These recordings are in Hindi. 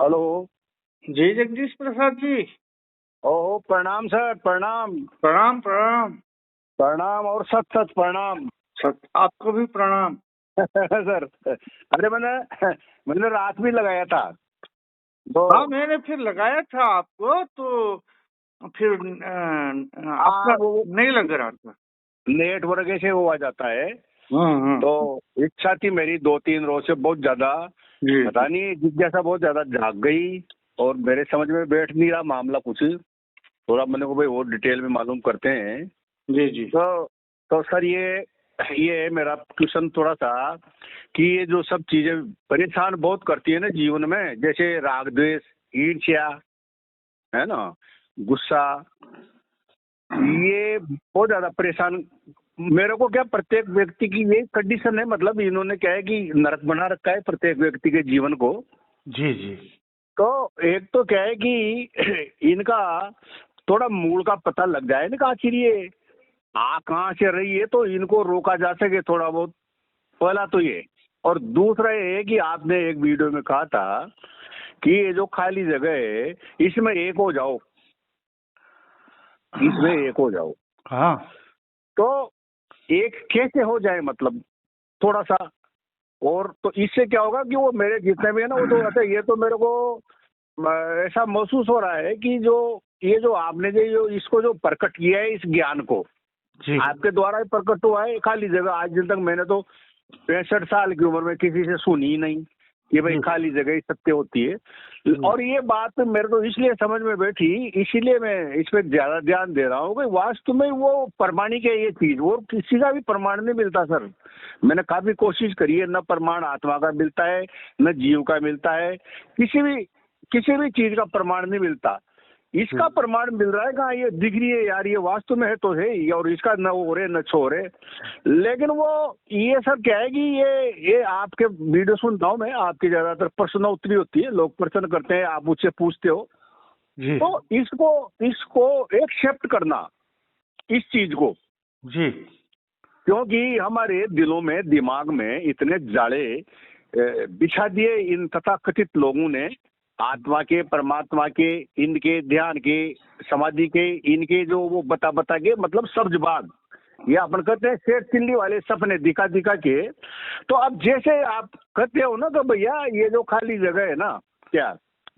हेलो। जी जगदीश प्रसाद जी। ओहो, प्रणाम सर, प्रणाम। प्रणाम प्रणाम। प्रणाम और सत सत प्रणाम। आपको भी प्रणाम। सर, अरे मैंने मैंने रात भी लगाया था तो। हाँ मैंने फिर लगाया था आपको तो फिर आपका वो नहीं लग रहा था। नेटवर्क ऐसे वो आ जाता है। हाँ। तो इच्छा थी मेरी 2-3 रोज से बहुत ज्यादा, जी पता नहीं जिज्ञासा बहुत ज्यादा जाग गई और मेरे समझ में बैठ नहीं रहा मामला कुछ। थोड़ा मैंने को भाई और डिटेल में मालूम करते हैं। जी जी। तो सर ये मेरा क्वेश्चन थोड़ा सा कि ये जो सब चीजें परेशान बहुत करती है ना जीवन में, जैसे राग द्वेष, ईर्ष्या, है ना, गुस्सा, ये बहुत ज्यादा परेशान मेरे को। क्या प्रत्येक व्यक्ति की ये कंडीशन है, मतलब इन्होंने क्या है कि नरक बना रखा है प्रत्येक व्यक्ति के जीवन को। जी जी। तो एक तो क्या है कि इनका थोड़ा मूल का पता लग जाए ना, आखिर ये कहाँ से रही है तो इनको रोका जा सके थोड़ा बहुत। पहला तो ये, और दूसरा ये है कि आपने एक वीडियो में कहा था कि ये जो खाली जगह है इसमें एक हो जाओ, इसमें एक हो जाओ। हाँ। तो एक कैसे हो जाए, मतलब थोड़ा सा। और तो इससे क्या होगा कि वो मेरे जितने भी है ना, वो तो अच्छा, ये तो मेरे को ऐसा महसूस हो रहा है कि जो ये जो आपने जो इसको जो प्रकट किया है, इस ज्ञान को जी आपके द्वारा ही प्रकट हुआ है। खाली जगह आज दिन तक मैंने तो 65 साल की उम्र में किसी से सुनी ही नहीं कि भाई जी खाली जगह ही सत्य होती है। और ये बात मेरे को इसलिए समझ में बैठी, इसीलिए मैं इस पे ज्यादा ध्यान दे रहा हूँ कि वास्तव में वो प्रमाणिक है ये चीज, और किसी का भी प्रमाण नहीं मिलता सर। मैंने काफी कोशिश करी है, न प्रमाण आत्मा का मिलता है, न जीव का मिलता है, किसी भी चीज का प्रमाण नहीं मिलता। इसका प्रमाण मिल रहा है कहाँ, ये दिख रही है यार, ये वास्तव में है तो है ही, और इसका न हो रहे न छो रहे। लेकिन वो ये सब क्या है कि ये आपके वीडियो सुनता हूँ मैं, आपकी ज्यादातर प्रश्न उत्तरी होती है, लोग प्रश्न करते हैं, आप मुझसे पूछते हो। जी तो इसको एक्सेप्ट करना, इस चीज को। जी। क्योंकि हमारे दिलों में, दिमाग में इतने जाले बिछा दिए इन तथाकथित लोगों ने, आत्मा के, परमात्मा के, इनके ध्यान के, समाधि के, इनके जो वो बता के, मतलब सब्जबाग, ये अपन कहते हैं शेर चिल्ली वाले सपने दिखा दिखा के। तो अब जैसे आप कहते हो ना कि भैया ये जो खाली जगह है ना, क्या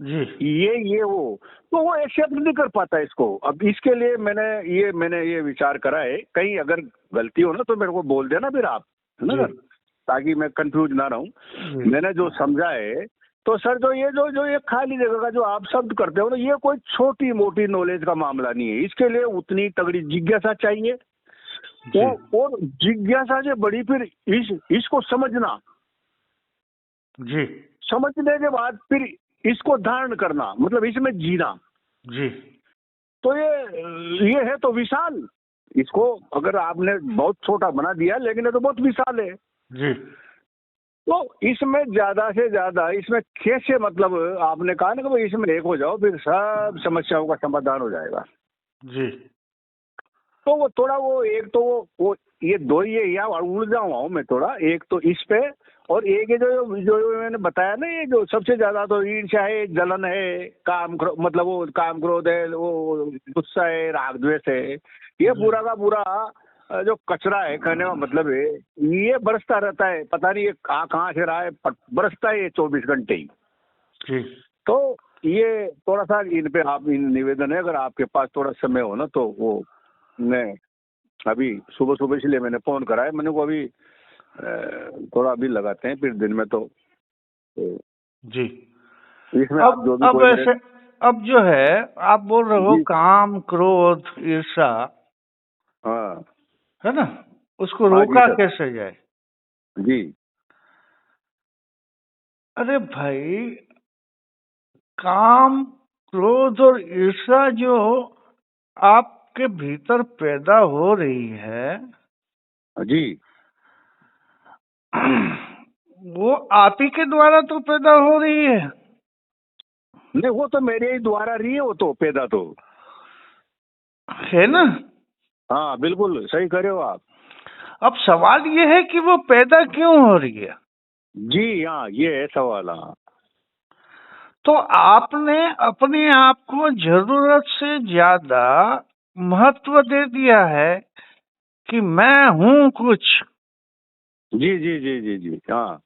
जी ये वो, तो वो एक्सेप्ट नहीं कर पाता इसको। अब इसके लिए मैंने ये विचार करा है, कहीं अगर गलती हो ना तो मेरे को बोल देना फिर आप, है ना जी सर, ताकि मैं कंफ्यूज ना रहूं। जी। मैंने जो समझा है, तो सर जो ये खाली जगह का जो आप शब्द करते हो ना, ये कोई छोटी मोटी नॉलेज का मामला नहीं है। इसके लिए उतनी तगड़ी जिज्ञासा चाहिए, जी और जिज्ञासा से बड़ी फिर इसको समझना, जी समझने के बाद फिर इसको धारण करना, मतलब इसमें जीना। जी। तो ये है तो विशाल। इसको अगर आपने बहुत छोटा बना दिया, लेकिन ये तो बहुत विशाल है। जी तो इसमें ज्यादा से ज्यादा इसमें कैसे, मतलब आपने कहा ना कि भाई इसमें एक हो जाओ फिर सब समस्याओं का समाधान हो जाएगा। जी। तो वो थोड़ा वो एक तो वो ये दो ही है, यहाँ उलझा हुआ हूँ मैं थोड़ा। एक तो इस पे, और एक ये जो मैंने बताया ना, ये जो सबसे ज्यादा तो ईर्ष्या है, जलन है, मतलब वो काम क्रोध है, वो गुस्सा है, राग द्वेष है। ये पूरा का पूरा जो कचरा है, कहने का मतलब है, ये बरसता रहता है, पता नहीं ये कहाँ से रहा है, बरसता है ये 24 घंटे ही। जी। तो ये थोड़ा सा इन पे आप, इन निवेदन है, अगर आपके पास थोड़ा समय हो ना तो वो, मैं अभी सुबह सुबह इसलिए मैंने फोन करा है, मैंने को अभी थोड़ा अभी लगाते हैं, फिर दिन में तो जी। इसमें आप जो भी अब कोई मेरे। ऐसे, अब जो है आप बोल रहे हो जी। काम क्रोध ईर्ष्या, हाँ। है ना, उसको हाँ जी रोका सर। कैसे जाए? जी। अरे भाई, काम क्रोध और ईर्ष्या जो आपके भीतर पैदा हो रही है जी। वो आप ही के द्वारा तो पैदा हो रही नहीं, वो तो मेरे ही द्वारा रही है, वो तो पैदा तो। है ना। हाँ बिल्कुल सही कर रहे हो आप। अब सवाल ये है कि वो पैदा क्यों हो रही है। जी हाँ, ये है सवाल। हाँ। तो आपने अपने आप को जरूरत से ज्यादा महत्व दे दिया है कि मैं हूँ कुछ। जी जी जी जी जी, हाँ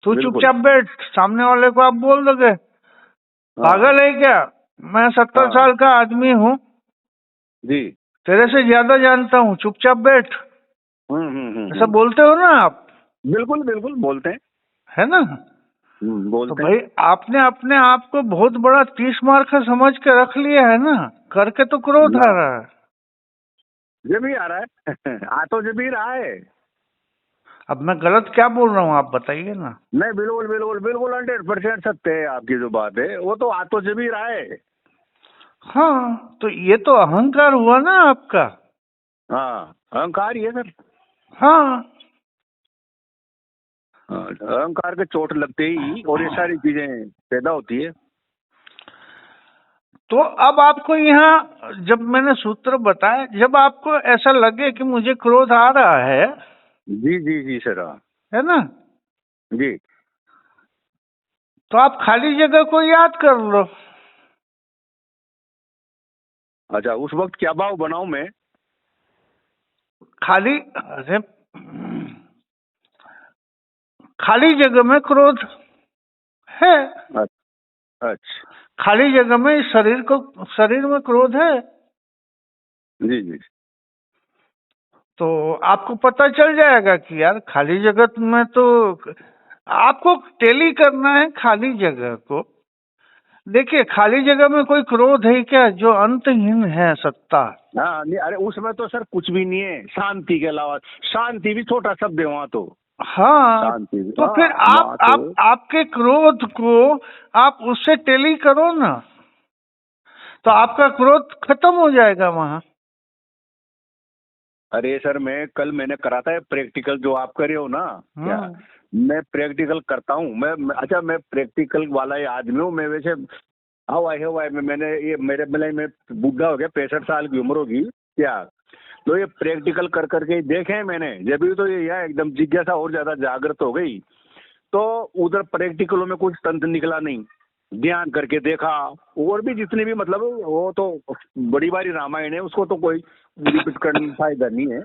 तू बिल्कुल। चुपचाप बैठ, सामने वाले को आप बोल दोगे हाँ पागल है क्या, मैं 70 हाँ साल का आदमी हूँ, जी। तेरे से ज्यादा जानता हूँ, चुपचाप बैठ। ऐसा बोलते हो ना आप, बिल्कुल बिल्कुल बोलते हैं। है ना? तो बोलते हैं। भाई आपने अपने आप को बहुत बड़ा 30 मार का समझ के रख लिया है ना, करके तो क्रोध ना आ रहा है। जब ही आ रहा है आ तो जब ही रहा है। अब मैं गलत क्या बोल रहा हूँ आप बताइए ना। नहीं बिल्कुल बिल्कुल बिल्कुल 100% सत्य है आपकी जो बात है, वो तो आ तो जब ही रहा है। हाँ, तो ये तो अहंकार हुआ ना आपका। हाँ अहंकार ही है सर। हाँ, हाँ, अहंकार के चोट लगते ही और ये सारी चीजें पैदा होती है। तो अब आपको यहाँ जब मैंने सूत्र बताया, जब आपको ऐसा लगे कि मुझे क्रोध आ रहा है जी जी जी सर, हाँ है ना, जी। तो आप खाली जगह को याद कर लो। अच्छा उस वक्त क्या भाव बनाऊं मैं? खाली, अरे खाली जगह में क्रोध है, अच्छा खाली जगह में शरीर में क्रोध है, जी जी तो आपको पता चल जाएगा कि यार खाली जगह में तो आपको टेली करना है खाली जगह को। देखिए खाली जगह में कोई क्रोध है क्या जो अंतहीन है सत्ता? हाँ नहीं, अरे उसमें तो सर कुछ भी नहीं है शांति के अलावा। शांति भी छोटा शब्द है वहाँ तो। हाँ, शांति भी, तो हाँ फिर वहाँ तो। आपके क्रोध को आप उससे टेली करो ना, तो आपका क्रोध खत्म हो जाएगा वहां। अरे सर मैंने करा था प्रैक्टिकल जो आप कर रहे हो ना, क्या मैं प्रैक्टिकल करता हूँ। अच्छा मैं प्रैक्टिकल वाला ही आदमी हूँ मैं वैसे। हवाई मैंने ये मेरे बेले में बूढ़ा हो गया, 65 साल की उम्र होगी क्या। तो ये प्रैक्टिकल कर करके ही देखे हैं मैंने, जब भी तो ये एकदम जिज्ञासा और ज्यादा जागृत हो गई। तो उधर प्रैक्टिकलों में कुछ तंत्र निकला नहीं, ध्यान करके देखा। और भी जितनी भी मतलब वो तो बड़ी बारी रामायण है, उसको तो कोई रिपीट करने में फायदा नहीं है।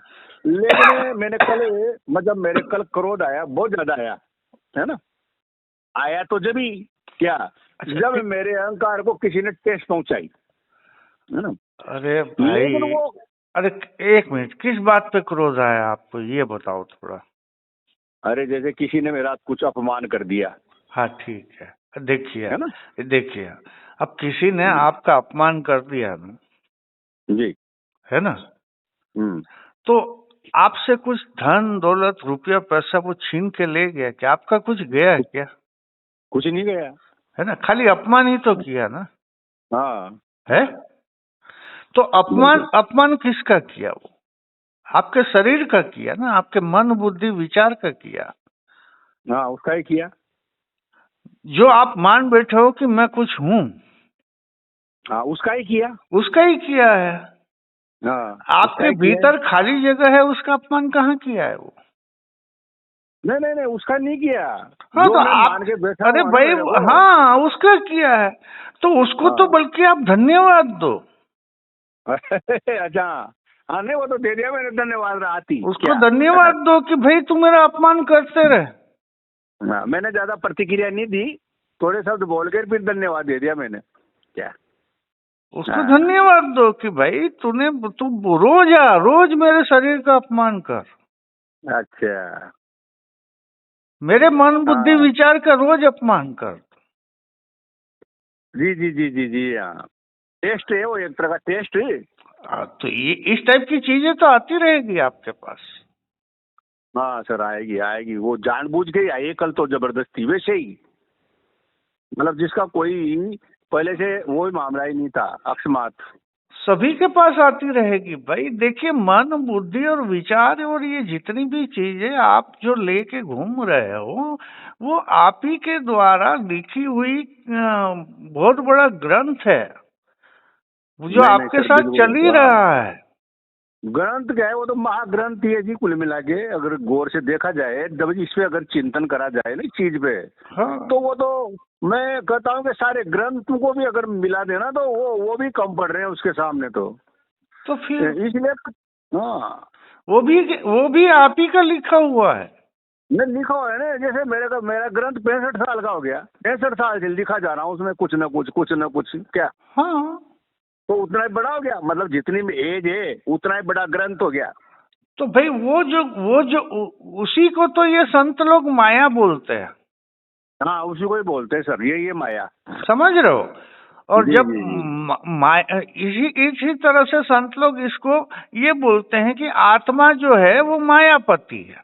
लेकिन मैंने मतलब मेरे कल क्रोध आया, बहुत ज्यादा आया, है ना। आया तो जब ही क्या, जब मेरे अहंकार को किसी ने ठेस पहुंचाई, है ना। अरे लेकिन भाई, वो, अरे एक मिनट, किस बात पे क्रोध आया आपको ये बताओ थोड़ा। अरे जैसे किसी ने मेरा कुछ अपमान कर दिया, हाँ ठीक है, देखिए है ना। देखिए, अब किसी ने आपका अपमान कर दिया ना, जी, है ना, तो आपसे कुछ धन दौलत रुपया पैसा वो छीन के ले गया क्या? आपका कुछ गया क्या? कुछ नहीं गया। है ना, खाली अपमान ही तो किया ना। हाँ है, तो बिल्कुल। अपमान किसका किया? वो आपके शरीर का किया ना, आपके मन बुद्धि विचार का किया। हाँ उसका ही किया। जो आप मान बैठे हो कि मैं कुछ हूं, हाँ उसका ही किया। उसका ही किया है। हाँ उसका आपके ही किया है। भीतर खाली जगह है, उसका अपमान कहाँ किया है वो? नहीं नहीं नहीं, उसका नहीं किया। हाँ जो तो मैं आप, मान के बैठा अरे हुआ ना भाई, मेरे को। हाँ उसका किया है, तो उसको तो हाँ बल्कि आप धन्यवाद दो। अच्छा, हाँ नहीं वो तो दे दिया मैंने, धन्यवाद आती उसको क्या। धन्यवाद दो कि भाई तू मेरा अपमान करते रहे। हाँ, मैंने ज्यादा प्रतिक्रिया नहीं दी, थोड़े शब्द बोल कर फिर धन्यवाद दे दिया मैंने क्या। उसको हाँ धन्यवाद दो कि भाई तू रोज मेरे शरीर का अपमान कर, अच्छा। मेरे मन बुद्धि हाँ विचार का रोज अपमान कर। जी जी जी जी जी, हाँ टेस्ट है वो, एक तरह का टेस्ट है। तो ये इस टाइप की चीजें तो आती रहेगी आपके पास। हाँ सर आएगी आएगी, वो जानबूझ के ही आई है कल तो, जबरदस्ती वैसे ही। मतलब जिसका कोई पहले से वो मामला ही नहीं था, अकस्मात। सभी के पास आती रहेगी भाई। देखिए मन बुद्धि और विचार और ये जितनी भी चीजें आप जो लेके घूम रहे हो, वो आप ही के द्वारा लिखी हुई बहुत बड़ा ग्रंथ है, वो जो नहीं नहीं आपके सर साथ चल ही बिल्कुल, हाँ। रहा है। ग्रंथ क्या है, वो तो महाग्रंथ ही है जी कुल मिला के। अगर गौर से देखा जाए, जब इस पे अगर चिंतन करा जाए ना इस चीज पे, हाँ, तो वो तो मैं कहता हूँ कि सारे ग्रंथ को भी अगर मिला देना तो वो भी कम पड़ रहे हैं उसके सामने। तो फिर इसलिए हाँ, वो भी आप ही का लिखा हुआ है। नहीं लिखा हुआ है ना, जैसे मेरा ग्रंथ 65 साल का हो गया, 65 साल से लिखा जा रहा हूँ, उसमें कुछ न कुछ क्या। हाँ, तो उतना ही बड़ा हो गया, मतलब जितनी भी एज है उतना ही बड़ा ग्रंथ हो गया। तो भाई वो जो उसी को तो ये संत लोग माया बोलते हैं। हाँ, उसी को ही बोलते हैं सर, ये माया, समझ रहे हो। और जी जब जी जी माया, इसी तरह से संत लोग इसको ये बोलते हैं कि आत्मा जो है वो मायापति है।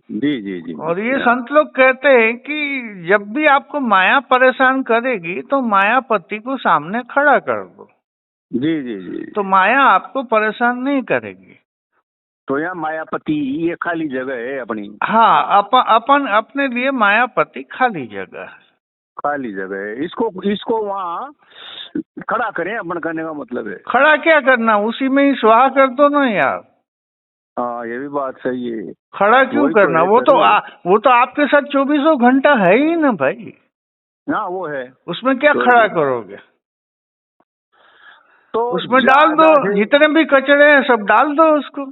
जी जी जी और ये संत लोग कहते हैं कि जब भी आपको माया परेशान करेगी तो मायापति को सामने खड़ा कर दो, जी जी जी। तो माया आपको परेशान नहीं करेगी। तो यहाँ मायापति ये खाली जगह है अपनी। हाँ, अपन अपने लिए मायापति खाली जगह है, खाली जगह है, इसको वहाँ खड़ा करें, अपन करने का मतलब है। खड़ा क्या करना, उसी में ही स्वाहा कर दो ना यार। हाँ, ये भी बात सही है। खड़ा क्यों करना, वो तो आपके साथ 24 घंटा है ही ना भाई। हाँ, वो है, उसमें क्या खड़ा करोगे। तो उसमें डाल दो, जितने भी कचरे हैं सब डाल दो उसको।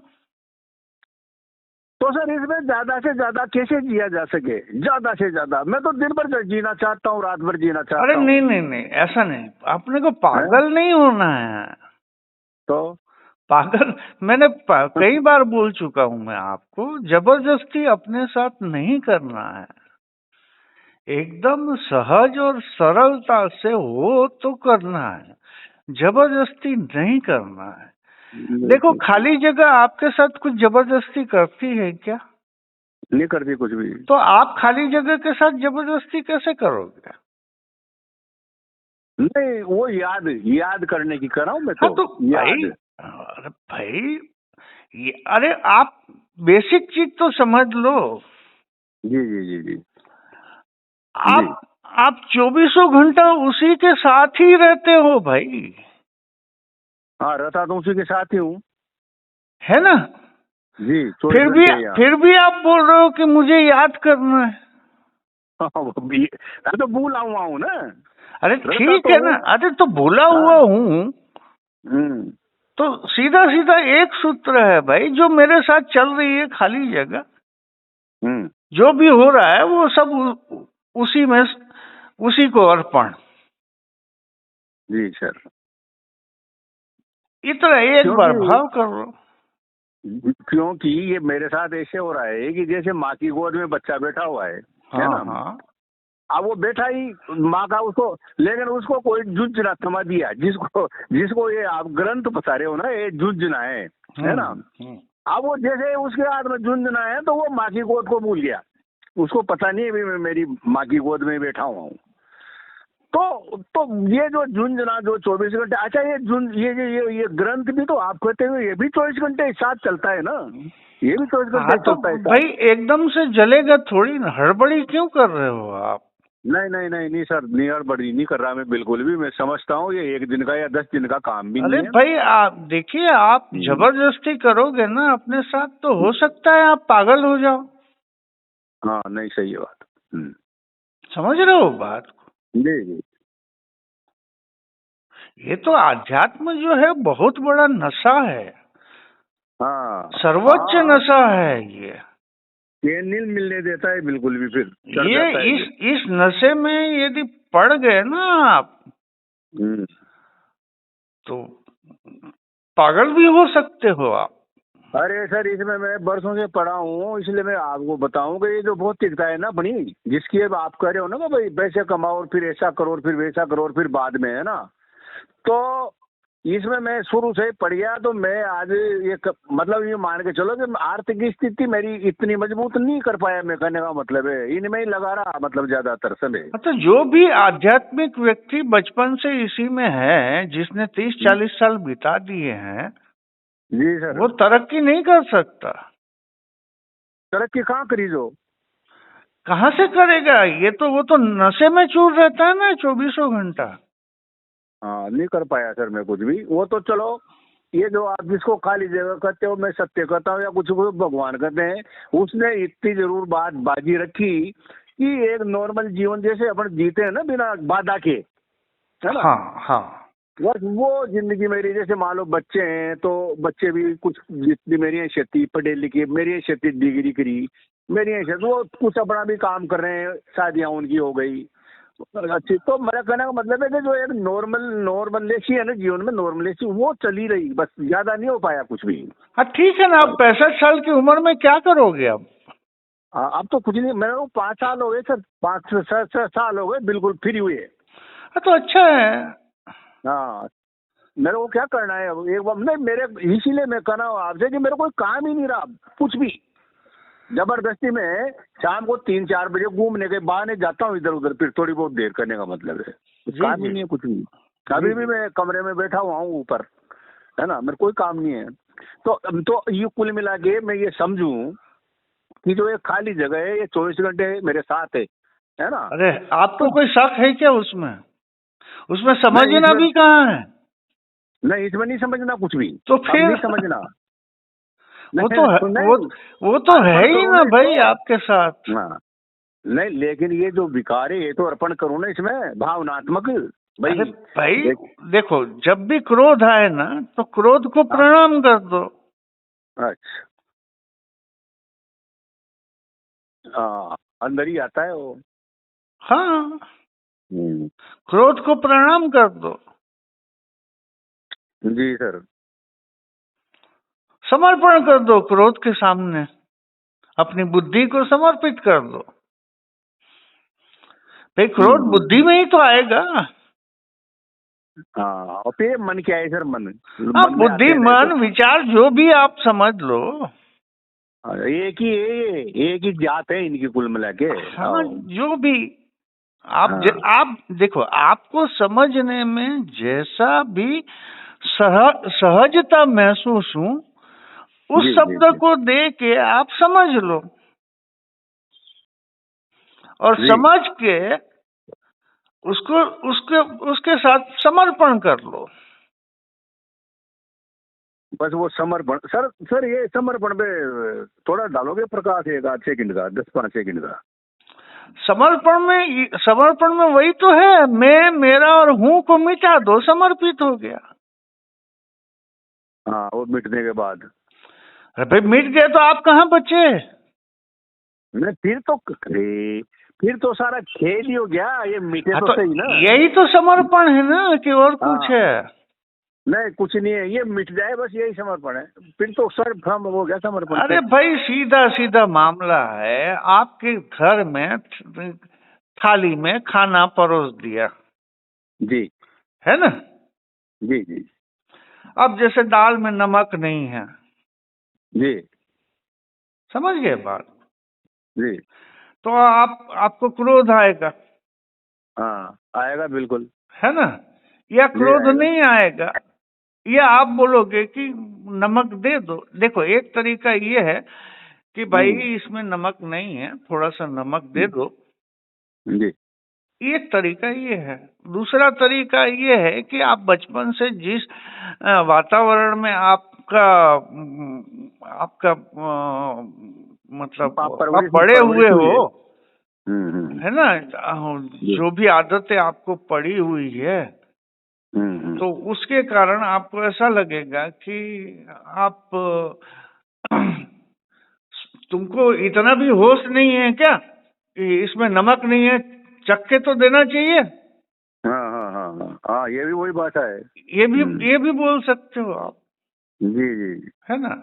तो सर इसमें ज्यादा से ज्यादा कैसे जिया जा सके, ज्यादा से ज्यादा? मैं तो दिन भर जीना चाहता हूँ, रात भर जीना चाहता हूँ। अरे नहीं, ऐसा नहीं, अपने को पागल नहीं होना है। तो पागल, मैंने कई बार बोल चुका हूं मैं आपको, जबरदस्ती अपने साथ नहीं करना है, एकदम सहज और सरलता से हो तो करना है, जबरदस्ती नहीं करना है। देखो, खाली जगह आपके साथ कुछ जबरदस्ती करती है क्या? नहीं करती कुछ भी। तो आप खाली जगह के साथ जबरदस्ती कैसे करोगे? नहीं, वो याद करने की कर रहा हूँ मैं। हाँ, तो याद। अरे भाई, अरे आप बेसिक चीज तो समझ लो। जी जी जी जी। आप 24 घंटा उसी के साथ ही रहते हो भाई। हाँ, रहता तो उसी के साथ ही हूँ, है ना जी। फिर भी आप बोल रहे हो कि मुझे याद करना है। तो भूला हुआ हूँ ना। अरे ठीक है ना, अरे तो भूला हुआ हूँ, तो सीधा एक सूत्र है भाई, जो मेरे साथ चल रही है खाली जगह, जो भी हो रहा है वो सब उसी को अर्पण। जी सर, इतना एक बार भाव कर लो। क्योंकि ये मेरे साथ ऐसे हो रहा है कि जैसे माँ की गोद में बच्चा बैठा हुआ है ना। हाँ। अब वो बैठा ही माँ का उसको, लेकिन उसको कोई झुंझुना थमा दिया, जिसको ये आप ग्रंथ बता रहे हो ना, ये झुंझुना है ना। अब वो जैसे उसके हाथ में झुंझुना है तो वो माँ की गोद को भूल गया, उसको पता नहीं है मैं मेरी माँ की गोद में बैठा हुआ हूँ। तो ये जो झुंझुना जो 24 घंटे, अच्छा ये ग्रंथ भी तो आप कहते हुए ये भी 24 घंटे साथ चलता है ना, ये भी 24 घंटे चलता है भाई। एकदम से जलेगा थोड़ी ना, हड़बड़ी क्यों कर रहे हो आप? नहीं सर, नहीं हड़बड़ी नहीं कर रहा मैं बिल्कुल भी। मैं समझता हूँ ये 1 दिन का या 10 दिन का काम भी नहीं है। अरे भाई, आप देखिए, आप जबरदस्ती करोगे ना अपने साथ तो हो सकता है आप पागल हो जाओ। हाँ, नहीं सही है बात। समझ रहे हो बात को? जी। ये तो आध्यात्म जो है बहुत बड़ा नशा है। हाँ, सर्वोच्च नशा है ये नहीं मिलने देता है बिल्कुल भी। फिर ये इस नशे में यदि पड़ गए ना आप, तो पागल भी हो सकते हो आप। अरे सर, इसमें मैं बरसों से पढ़ा हूँ, इसलिए मैं आपको बताऊं कि ये जो भौतिकता है ना अपनी, जिसकी अब आप कह रहे हो ना कि भाई पैसे कमाओ और फिर ऐसा करो और फिर वैसा करो और फिर बाद में, है ना, तो इसमें मैं शुरू से पढ़ गया। तो मैं आज मतलब ये मान के चलो कि आर्थिक स्थिति मेरी इतनी मजबूत नहीं कर पाया, मैं कहने का मतलब है इनमें ही लगा रहा, मतलब ज्यादातर समय। अच्छा, जो भी आध्यात्मिक व्यक्ति बचपन से इसी में है, जिसने 30-40 साल बिता दिए हैं, जी सर, वो तरक्की नहीं कर सकता। तरक्की कहाँ करी जो, कहाँ से करेगा? वो तो नशे में चूर रहता है ना 24 घंटा। हाँ, नहीं कर पाया सर मैं कुछ भी। वो तो चलो, ये जो आप जिसको खाली जगह कहते हो, मैं सत्य कहता हूँ या कुछ भगवान कहते हैं, उसने इतनी जरूर बात बाजी रखी कि एक नॉर्मल जीवन जैसे अपन जीते हैं ना बिना बाधा के, है ना। हाँ हाँ बस वो जिंदगी मेरी, जैसे मान लो बच्चे हैं तो बच्चे भी कुछ जितनी मेरी हैसियत थी, पढ़े लिखे, मेरी हैसियत थी, डिग्री करी, मेरी हैसियत, वो कुछ अपना भी काम कर रहे हैं, शादियां उनकी हो गई अच्छी। तो मेरा कहने का मतलब है कि जो एक नॉर्मलेसी है ना जीवन में, नॉर्मलेसी वो चली रही, बस ज्यादा नहीं हो पाया कुछ भी। हाँ ठीक है ना। आप 65 साल की उम्र में क्या करोगे अब? अब तो कुछ नहीं, मेरे को 5 साल हो गए सर, 5 6 साल हो गए बिल्कुल फ्री हुए। हाँ तो अच्छा है। हाँ, मेरे को क्या करना है अब, एक बार नहीं मेरे, इसीलिए मैं कहना हूँ आपसे कि मेरे को कोई काम ही नहीं रहा कुछ भी। जबरदस्ती में शाम को 3 4 बजे घूमने के बहाने जाता हूँ इधर उधर, फिर थोड़ी बहुत देर करने का मतलब है, जी काम ही जी नहीं है कुछ भी। अभी भी मैं कमरे में बैठा हुआ हूँ ऊपर, है ना, मेरे कोई काम नहीं है। तो ये कुल मिला के मैं ये समझूं कि जो ये खाली जगह है ये 24 घंटे मेरे साथ है ना। अरे आपको तो कोई शक है क्या उसमें? उसमें नहीं समझना इसमें, भी कहाँ है? नहीं इसमें नहीं समझना कुछ भी, तो अब फिर नहीं समझना। वो नहीं तो है, नहीं, वो तो है अर्पण ही करो ना ना भाई इसको। आपके साथ। हाँ, नहीं लेकिन ये जो विकार है ये तो अर्पण करो ना इसमें, भावनात्मक अरे भाई। भाई देख, देखो, जब भी क्रोध आए ना तो क्रोध को हाँ, प्रणाम कर दो। अच्छा, हाँ, अंदर ही आता है वो। हाँ, हम्म, क्रोध को प्रणाम कर दो, जी सर। समर्पण कर दो क्रोध के सामने, अपनी बुद्धि को समर्पित कर दो। भाई क्रोध बुद्धि हम्म, में ही तो आएगा। हाँ, और फिर मन क्या है सर, मन आप मन में बुद्धि आते रहे तो मन विचार जो भी आप समझ लो। एक ही है, ये एक ही जात है इनकी कुल मिला के। हाँ, आओ। जो भी हाँ, आप देखो, आपको समझने में जैसा भी सहजता महसूस हो, उस जी जी शब्द जी को दे के आप समझ लो, और जी, समझ के उसको उसके उसके साथ समर्पण कर लो। बस वो समर्पण सर, ये समर्पण पे थोड़ा डालोगे प्रकाश, एक आध सेकंड का, 10 5 सेकंड का। समर्पण में वही तो है, मैं मेरा और हूं को मिटा दो, समर्पित हो गया। हाँ, वो मिटने के बाद, अरे भाई मिट गए तो आप कहाँ बचे? नहीं फिर तो सारा खेल ही हो गया, ये मिटे हाँ तो तो सही ना। यही तो समर्पण है ना, कि और कुछ हाँ, है? नहीं कुछ नहीं है, ये मिट जाए बस यही समर्पण है, फिर तो सर हम हो गया समर्पण अरे से। भाई सीधा सीधा मामला है, आपके घर में थाली में खाना परोस दिया, जी है ना। जी जी अब जैसे दाल में नमक नहीं है, जी समझ गए बात? जी, तो आपको क्रोध आएगा, हाँ आएगा बिल्कुल, है ना। या जी क्रोध आएगा। नहीं आएगा, या आप बोलोगे कि नमक दे दो। देखो एक तरीका ये है कि भाई हम्म, इसमें नमक नहीं है, थोड़ा सा नमक दे दो, जी एक तरीका ये है। दूसरा तरीका ये है कि आप बचपन से जिस वातावरण में आपका मतलब आप आप परवरिश बड़े परवरिश हुए हुई हो, है। है ना, जी, जो भी आदतें आपको पड़ी हुई है, तो उसके कारण आपको ऐसा लगेगा कि आप तुमको इतना भी होश नहीं है क्या कि इसमें नमक नहीं है, चख के तो देना चाहिए। हाँ हाँ हाँ हाँ हाँ, ये भी वही भाषा है। ये भी बोल सकते हो आप, जी जी, है ना।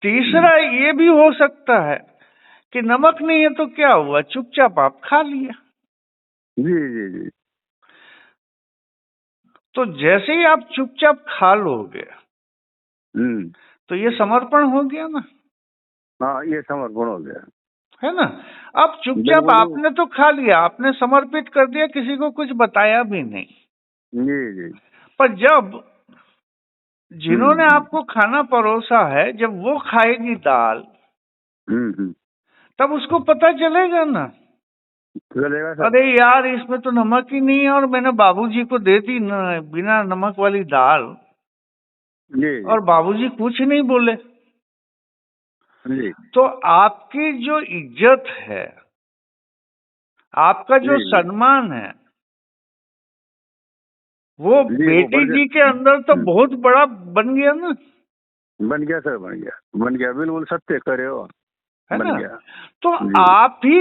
तीसरा ये भी हो सकता है कि नमक नहीं है तो क्या हुआ, चुपचाप आप खा लिया। जी जी जी, तो जैसे ही आप चुपचाप खा लोगे हम्म, तो ये समर्पण हो गया ना, हाँ ये समर्पण हो गया, है ना। अब चुपचाप बिल्कुल। आपने तो खा लिया, आपने समर्पित कर दिया, किसी को कुछ बताया भी नहीं। जी जी, पर जब जिन्होंने हम्म आपको खाना परोसा है, जब वो खाएगी दाल, हम्म, तब उसको पता चलेगा ना, चलेगा सर। अरे यार इसमें तो नमक ही नहीं है, और मैंने बाबूजी को दे दी बिना नमक वाली दाल, जी जी और बाबूजी कुछ नहीं बोले। जी, तो आपकी जो इज्जत है आपका जो जी सम्मान है वो जी, वो बेटी बढ़ जी के गया। अंदर तो बहुत बड़ा बन गया ना, बन गया सर, बन गया, बिल्कुल सत्य करे हो। है बन ना। गया। तो जी आप ही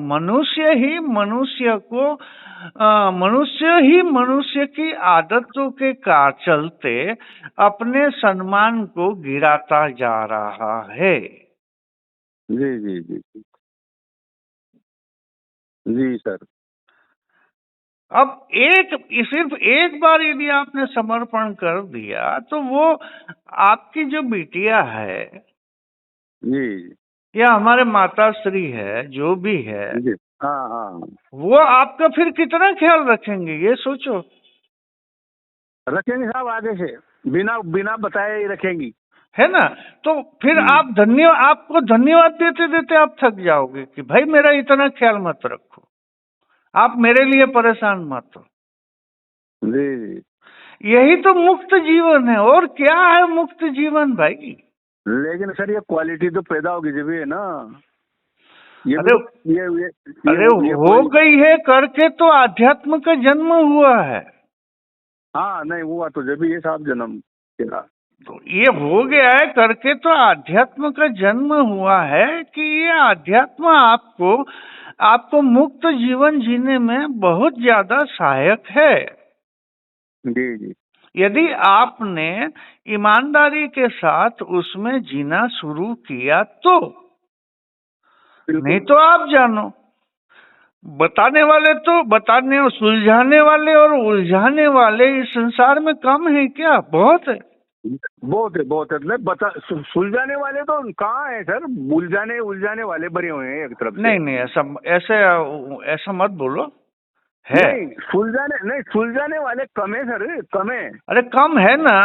मनुष्य ही मनुष्य को मनुष्य ही मनुष्य की आदतों के चलते अपने सम्मान को गिराता जा रहा है। जी जी जी जी जी सर। अब सिर्फ एक बार यदि आपने समर्पण कर दिया तो वो आपकी जो बिटिया है जी या हमारे माता श्री है, जो भी है, जी। हाँ हाँ, वो आपका फिर कितना ख्याल रखेंगे ये सोचो, रखेंगे साहब, आगे से बिना बिना बताए ही रखेंगी। है ना। तो फिर आपको धन्यवाद देते देते आप थक जाओगे कि भाई मेरा इतना ख्याल मत रखो, आप मेरे लिए परेशान मत हो। जी जी। यही तो मुक्त जीवन है, और क्या है मुक्त जीवन भाई। लेकिन सर ये क्वालिटी तो पैदा होगी जब है ना। ये भी अरे तो अरे ये हो कोई। गई है करके तो आध्यात्म का जन्म हुआ है। हाँ नहीं हुआ तो जब ये साहब जन्म तेरा। तो ये हो गया है करके तो आध्यात्म का जन्म हुआ है कि ये आध्यात्म आपको आपको मुक्त जीवन जीने में बहुत ज्यादा सहायक है। जी जी यदि आपने ईमानदारी के साथ उसमें जीना शुरू किया तो, नहीं बिल्कुल। तो आप जानो, बताने और सुलझाने वाले और उलझाने वाले इस संसार में कम है क्या, बहुत है। बहुत है नहीं बता, सुलझाने वाले तो कहाँ है सर, उलझाने उलझाने वाले बने हुए हैं एक तरफ से। नहीं नहीं, ऐसा ऐसे ऐसा मत बोलो, है। नहीं सुलझाने वाले कम है सर, कम है। अरे कम है ना,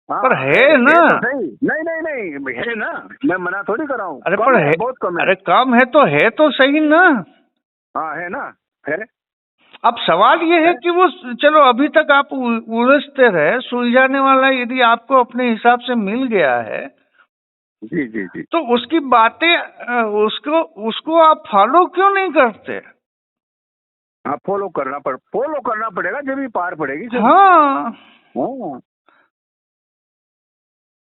पर हाँ है ना। है तो सही। नहीं नहीं नहीं है ना, मैं मना थोड़ी कर रहा हूँ, अरे कम पर है, है, बहुत कम है। अरे कम है तो सही ना। हाँ है ना, है। अब सवाल ये है कि वो, चलो अभी तक आप उलझते रहे, सुलझाने वाला यदि आपको अपने हिसाब से मिल गया है जी जी जी। तो उसकी बातें उसको उसको आप फॉलो क्यों नहीं करते। हाँ फॉलो करना पड़ेगा जब भी पार पड़ेगी सर। हाँ हाँ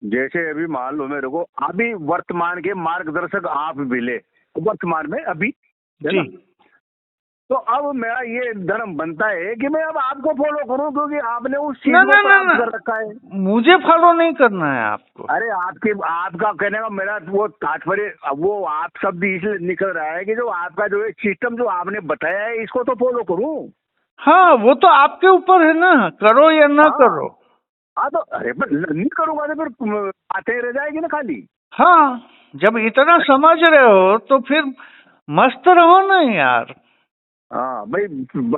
जैसे अभी मान लो मेरे को अभी वर्तमान के मार्गदर्शक आप मिले वर्तमान में अभी, है जी। ना। तो अब मेरा ये धर्म बनता है कि मैं अब आपको फॉलो करूं क्योंकि आपने उस चीज ना को ना ना प्राप्त ना, कर रखा है। मुझे फॉलो नहीं करना है आपको। अरे आपका कहने का मेरा वो तात्पर्य, वो आप शब्द इसलिए निकल रहा है कि जो आपका जो सिस्टम जो आपने बताया है इसको तो फॉलो करूं। हाँ वो तो आपके ऊपर है ना, करो या ना हाँ करो। हाँ तो अरे पर नहीं करूंगा तो फिर आते रह जाएगी ना खाली। हाँ जब इतना समझ रहे हो तो फिर मस्त रहो ना यार। हाँ भाई,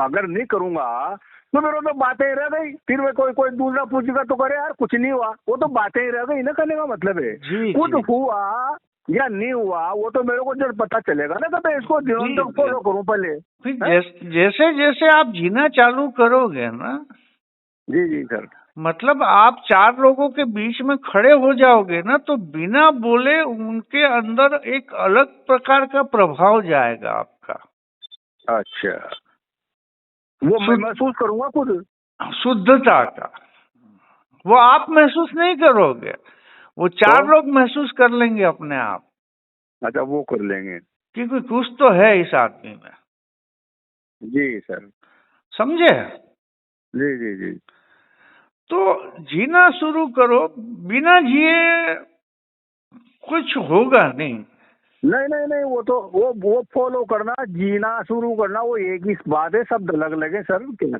अगर नहीं करूंगा तो मेरे तो बातें ही रह गई, फिर मैं कोई कोई दूसरा पूछेगा तो करे यार कुछ नहीं हुआ, वो तो बातें ही रह गई ना, कहने का मतलब है जी कुछ जी हुआ या नहीं हुआ वो तो मेरे को जब पता चलेगा ना, तो मैं इसको जीवन जी तक जी। फॉलो करूं पहले। फिर हैं? जैसे जैसे आप जीना चालू करोगे ना, जी जी सर। मतलब आप चार लोगों के बीच में खड़े हो जाओगे ना, तो बिना बोले उनके अंदर एक अलग प्रकार का प्रभाव जाएगा आपका। अच्छा वो मैं शुद्ध महसूस करूंगा खुद। शुद्धता का वो आप महसूस नहीं करोगे, वो तो चार लोग महसूस कर लेंगे अपने आप, अच्छा वो कर लेंगे। क्योंकि कुछ तो है इस आदमी में। जी सर। समझे। जी जी जी। तो जीना शुरू करो, बिना जिए कुछ होगा नहीं। नहीं नहीं नहीं वो तो वो फॉलो करना जीना शुरू करना वो एक ही बात है, शब्द अलग अलग है सर क्या।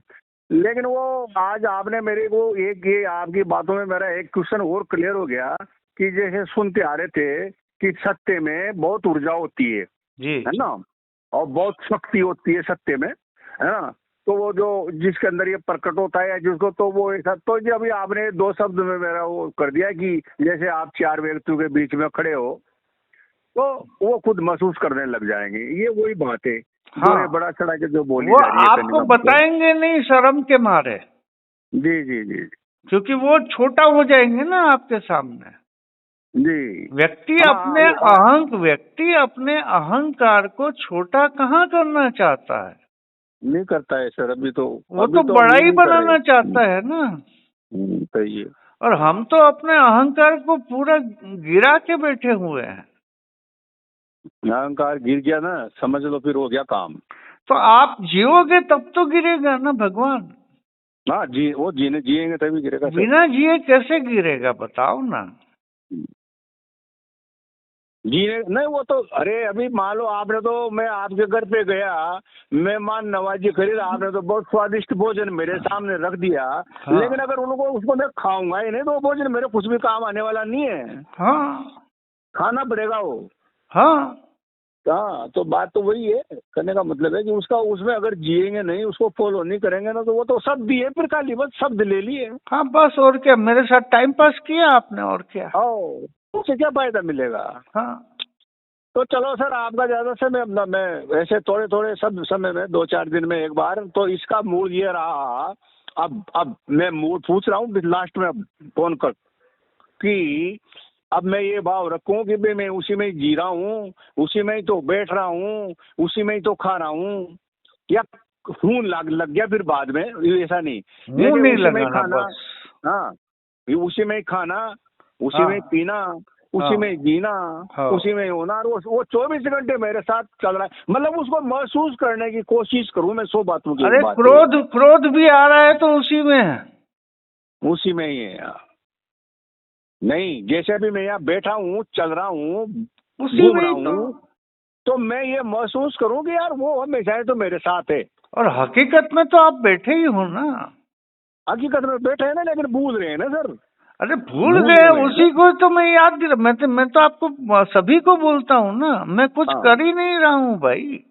लेकिन वो आज आपने मेरे को एक ये आपकी बातों में मेरा एक क्वेश्चन और क्लियर हो गया कि जैसे सुनते आ रहे थे कि सत्य में बहुत ऊर्जा होती जी है ना, और बहुत शक्ति होती है सत्य में, है ना। तो वो जो जिसके अंदर ये प्रकट होता है या जिसको, तो वो ऐसा, तो जब अभी आपने दो शब्द में मेरा वो कर दिया कि जैसे आप चार व्यक्तियों के बीच में खड़े हो तो वो खुद महसूस करने लग जाएंगे, ये वही बात है जो ये हाँ, बड़ा चढ़ा के जो बोली वो जा रही है कहने आपको का मतलब। बताएंगे नहीं शर्म के मारे, जी जी जी क्योंकि वो छोटा हो जाएंगे ना आपके सामने। जी। व्यक्ति हाँ, व्यक्ति अपने अहंकार को छोटा कहाँ करना चाहता है, नहीं करता है सर, अभी तो वो अभी तो तो बड़ा हम ये ही नहीं कर रहे। बनाना चाहता है ना। सही है। और हम तो अपने अहंकार को पूरा गिरा के बैठे हुए हैं। अहंकार गिर गया ना, समझ लो फिर हो गया काम। तो आप जियोगे तब तो गिरेगा ना भगवान, हाँ जी, वो जिएंगे तभी गिरेगा सर। बिना जिए कैसे गिरेगा बताओ ना। जिए नहीं, वो तो अरे अभी मान लो आपने तो, मैं आपके घर पे गया, मेहमान नवाजी करी, आपने तो बहुत स्वादिष्ट भोजन मेरे सामने रख दिया। हाँ। लेकिन अगर उनको उसको मैं खाऊंगा ही नहीं तो वो भोजन मेरे कुछ भी काम आने वाला नहीं है। हाँ खाना पड़ेगा वो। हाँ हाँ, तो बात तो वही है, करने का मतलब है कि उसका उसमें अगर जिएंगे नहीं, उसको फॉलो नहीं करेंगे ना, तो वो तो शब्द दिए फिर खाली, बस शब्द ले लिए। हाँ, बस और क्या, मेरे साथ टाइम पास किया आपने और क्या। आओ, उससे क्या फायदा मिलेगा। हाँ तो चलो सर, आपका ज्यादा समय, अपना मैं ऐसे थोड़े थोड़े सब समय में 2-4 दिन में एक बार, तो इसका मूड ये रहा। अब मैं मूड पूछ रहा हूँ लास्ट में फोन कर, कि अब मैं ये भाव रखूं कि भाई मैं उसी में ही जी रहा हूँ, उसी में ही तो बैठ रहा हूँ, उसी में ही तो खा रहा हूँ, या खून लग गया फिर बाद में, ऐसा नहीं। मुंह जैसे नहीं उसी में ही लगाना खाना, बस। हाँ, ये उसी में ही खाना, उसी हाँ में ही पीना, उसी हाँ में ही जीना, हाँ। उसी में ही होना, और वो 24 घंटे मेरे साथ चल रहा है। मतलब उसको महसूस करने की कोशिश करूं मैं, 100 बातों की एक अरे बात है, क्रोध क्रोध भी आ रहा है तो उसी में है। उसी में ही है यार। नहीं, जैसे भी मैं यहाँ बैठा हूँ, चल रहा हूँ, उसी घूम में रहा ही तो। हूँ, तो मैं ये महसूस करूं कि यार वो हमेशा ही तो मेरे साथ है। और हकीकत में तो आप बैठे ही हो ना। हकीकत में बैठे हैं ना, लेकिन भूल रहे हैं ना सर, अरे भूल भूले गए, हुए हैं ना। उसी को तो मैं याद दिला, मैं तो आपको सभी को बोलता हूँ ना, मैं कुछ हाँ कर ही नहीं रहा हूँ भाई।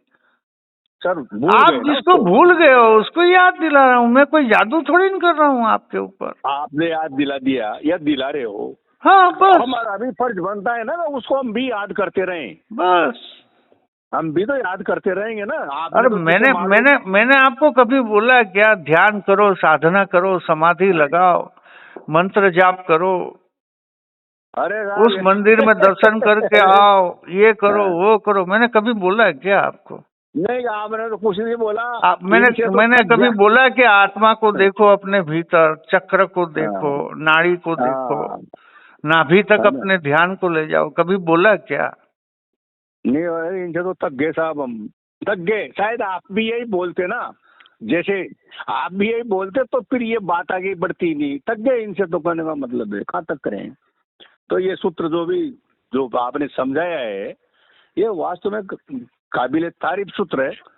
सर, भूल आप गए ना जिसको उसको। भूल गए हो उसको याद दिला रहा हूँ, मैं कोई जादू थोड़ी न कर रहा हूँ आपके ऊपर। आपने याद दिला दिया या दिला रहे हो, हाँ तो बस। हमारा भी फर्ज बनता है ना, उसको हम भी याद करते रहें। बस। हम भी तो याद करते रहेंगे ना। आपने अरे तो जैसे मैंने मान लो, मैंने मैंने आपको कभी बोला क्या, ध्यान करो, साधना करो, समाधि लगाओ, मंत्र जाप करो, अरे उस मंदिर में दर्शन करके साहब आओ, ये करो हाँ, वो करो, मैंने कभी बोला है क्या आपको? नहीं आपने तो कुछ नहीं बोला। आप मैंने इनसे तो मैंने थक कभी गया। बोला कि आत्मा को देखो, अपने भीतर चक्र को देखो, हाँ नाड़ी को देखो, हाँ, नाभि तक है ना। अपने ध्यान को ले जाओ, कभी बोला क्या? नहीं, अरे इनसे तो थक गए साहब, हम थक गए। शायद आप भी यही बोलते ना, जैसे आप भी यही बोलते तो फिर ये बात आगे बढ़ती नहीं। थक गए इनसे तो, कहने का मतलब है कहाँ तक करें। तो ये सूत्र जो आपने समझाया है, ये वास्तव में काबिले तारीफ सूत्र है।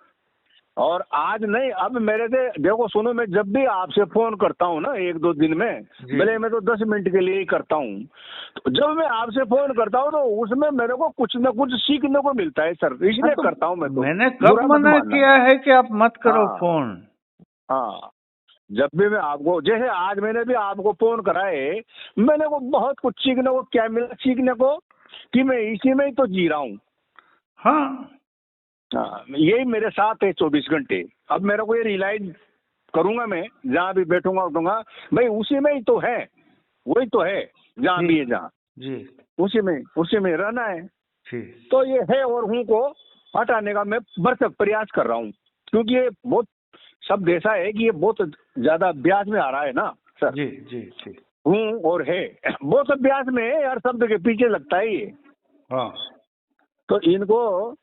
और आज नहीं, अब मेरे से देखो सुनो, मैं जब भी आपसे फोन करता हूँ ना 1-2 दिन में, जी। भले मैं तो 10 मिनट के लिए ही करता हूँ, तो जब मैं आपसे फोन करता हूँ तो उसमें मेरे को कुछ न कुछ सीखने को मिलता है सर, हाँ इसलिए तो करता हूँ मैं तो। मैंने कब बुरा मत मना मानना। किया है कि आप मत करो हाँ फोन? हाँ, जब भी मैं आपको, जैसे आज मैंने भी आपको फोन करा है, मैंने को बहुत कुछ सीखने को, क्या मिला सीखने को, कि मैं इसी में ही तो जी रहा हूँ। हाँ हाँ, यही मेरे साथ है 24 घंटे। अब मेरे को ये रियलाइज करूंगा, मैं जहाँ भी बैठूंगा उठूंगा, भाई उसी में ही तो है, वही तो है जहाँ जी भी है, जहाँ जी उसी में रहना है। जी। तो ये है और हूँ को हटाने का मैं भरसक प्रयास कर रहा हूँ, क्योंकि ये बहुत शब्द ऐसा है कि ये बहुत ज्यादा अभ्यास में आ रहा है ना सर। जी जी जी। हूँ और है बहुत अभ्यास में है यार, शब्द के पीछे लगता है ये। हाँ तो इनको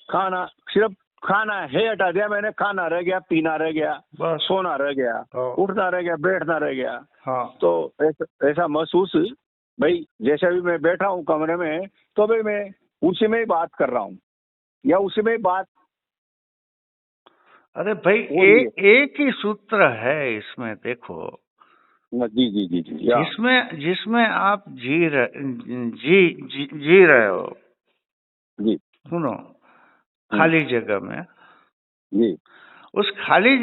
खाना, सिर्फ खाना है हटा दिया मैंने, खाना रह गया, पीना रह गया, बस। सोना रह गया, हाँ उठना रह गया, बैठना रह गया। हाँ। तो ऐसा महसूस, भाई जैसे भी मैं बैठा हूँ कमरे में, तो भाई मैं उसी में ही बात कर रहा हूँ, या उसी में ही बात अरे भाई हो रही है। एक ही सूत्र है इसमें, देखो, जी जी जी जी, या जिसमें जिसमें आप जी रहे हो, जी। सुनो, हम्म, खाली जगह में, जी। उस खाली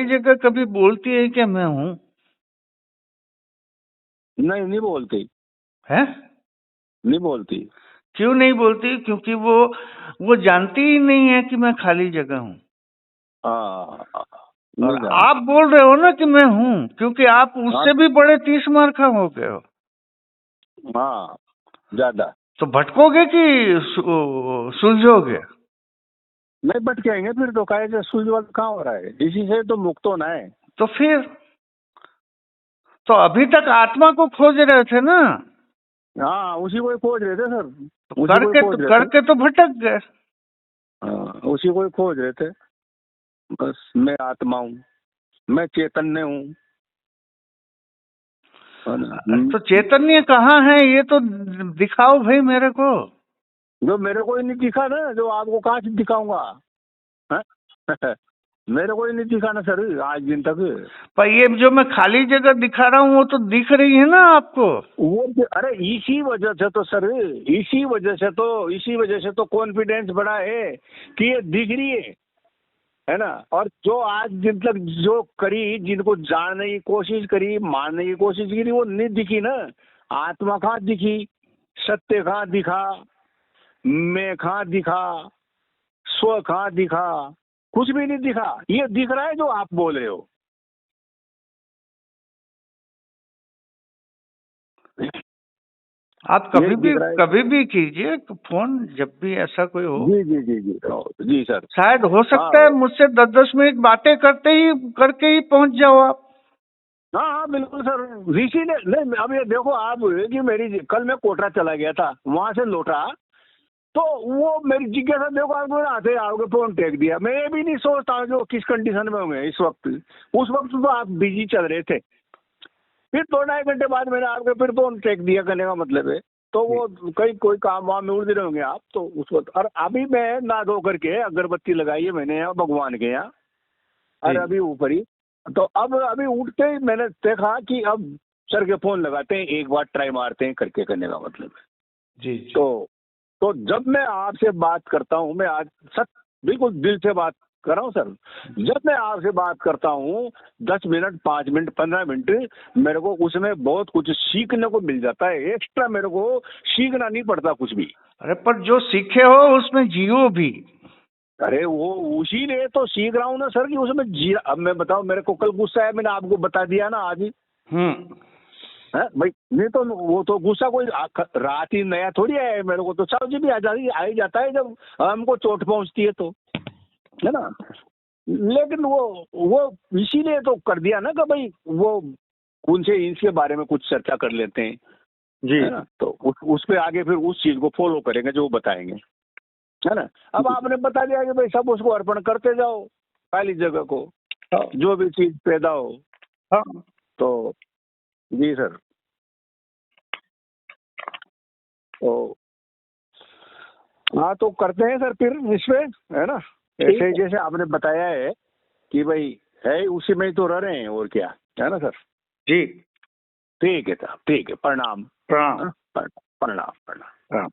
जगह कभी बोलती है कि मैं हूँ? नहीं, नहीं बोलती, है? नहीं बोलती। क्यों नहीं बोलती? क्योंकि वो जानती ही नहीं है कि मैं खाली जगह हूँ। हाँ, और नहीं आप जानती। बोल रहे हो ना कि मैं हूँ, क्योंकि आप हाँ उससे भी बड़े 30 मार्का हो गए हो। हाँ, ज्यादा। तो भटकोगे कि सुलझोगे? नहीं भटकेंगे फिर तो, काहे से सुलझ कहाँ हो रहा है, इसी से तो मुक्त होना है। तो फिर तो अभी तक आत्मा को खोज रहे थे ना? हाँ उसी को ही खोज रहे थे सर, तो उसी को ही खोज रहे थे। करके तो भटक गए। हाँ उसी को ही खोज रहे थे। बस मैं आत्मा हूँ, मैं चैतन्य हूँ, है ना? तो चैतन्य कहाँ है ये तो दिखाओ भाई मेरे को। जो मेरे को ही नहीं दिखा ना, जो आपको कहाँ से दिखाऊंगा, हाँ? मेरे को ही नहीं दिखा ना सर आज दिन तक। पर ये जो मैं खाली जगह दिखा रहा हूँ वो तो दिख रही है ना आपको? वो अरे इसी वजह से तो सर, इसी वजह से तो कॉन्फिडेंस बढ़ा है कि ये दिख रही है ना? और जो आज दिन तक जो करी, जिनको जानने की कोशिश करी, मानने की कोशिश करी, वो नहीं दिखी ना। आत्मा कहाँ दिखी, सत्य कहाँ दिखा, मैं कहाँ दिखा, स्व कहाँ दिखा, कुछ भी नहीं दिखा। ये दिख रहा है जो आप बोल रहे हो। आप कभी भी कीजिए फोन, जब भी ऐसा कोई हो। जी जी जी जी जी सर। शायद हो सकता है मुझसे 10-10 मिनट बातें करके ही पहुंच जाओ आप। हाँ हाँ बिल्कुल सर। ऋषि ने नहीं, अब ये देखो आप कि मेरी कल मैं कोटरा चला गया था, वहां से लौटा तो वो मेरी जिज्ञासा देखो, आपको आते आओगे फोन टेक दिया। मैं ये भी नहीं सोचता जो किस कंडीशन में होंगे इस वक्त। उस वक्त तो आप बिजी चल रहे थे, फिर 2-2.5 घंटे बाद मैंने आपके फिर फोन टेक दिया, करने का मतलब है तो वो कहीं कोई काम वाम में उलझे होंगे आप तो उस वक्त। और अभी मैं नहा धो करके अगरबत्ती लगाई है मैंने यहाँ भगवान के यहाँ, और अभी ऊपर ही तो अब अभी उठते ही मैंने देखा कि अब सर के फोन लगाते हैं, एक बार ट्राई मारते हैं करके, करने का मतलब है। जी। तो जब मैं आपसे बात करता हूँ, मैं आज सच बिल्कुल दिल से बात कर रहा हूँ सर, जब मैं आपसे बात करता हूँ 10 मिनट 5 मिनट 15 मिनट, मेरे को उसमें बहुत कुछ सीखने को मिल जाता है। एक्स्ट्रा मेरे को सीखना नहीं पड़ता कुछ भी। अरे पर जो सीखे हो उसमें जियो भी। अरे वो उसी लिए तो सीख रहा हूँ ना सर कि उसमें जी। अब मैं बताऊं, मेरे को कल गुस्सा है, मैंने आपको बता दिया ना आज ही। है भाई, नहीं तो वो तो गुस्सा कोई रात ही नया थोड़ी है, मेरे को तो साहब जी भी आ ही जाता है जब हमको चोट पहुंचती है तो, है ना? लेकिन वो इसीलिए तो कर दिया ना कि भाई वो उनसे इसके बारे में कुछ चर्चा कर लेते हैं जी, है ना? तो उस पे आगे फिर उस चीज को फॉलो करेंगे जो वो बताएंगे, है ना? अब आपने बता दिया कि भाई सब उसको अर्पण करते जाओ, खाली जगह को, जो भी चीज पैदा हो। हाँ तो जी सर, तो हाँ तो करते हैं सर फिर इसमें, है ना? ऐसे जैसे आपने बताया है कि भाई है उसी में ही तो रह रहे हैं, और क्या, है ना सर? जी ठीक है सर, ठीक है, प्रणाम प्रणाम प्रणाम प्रणाम।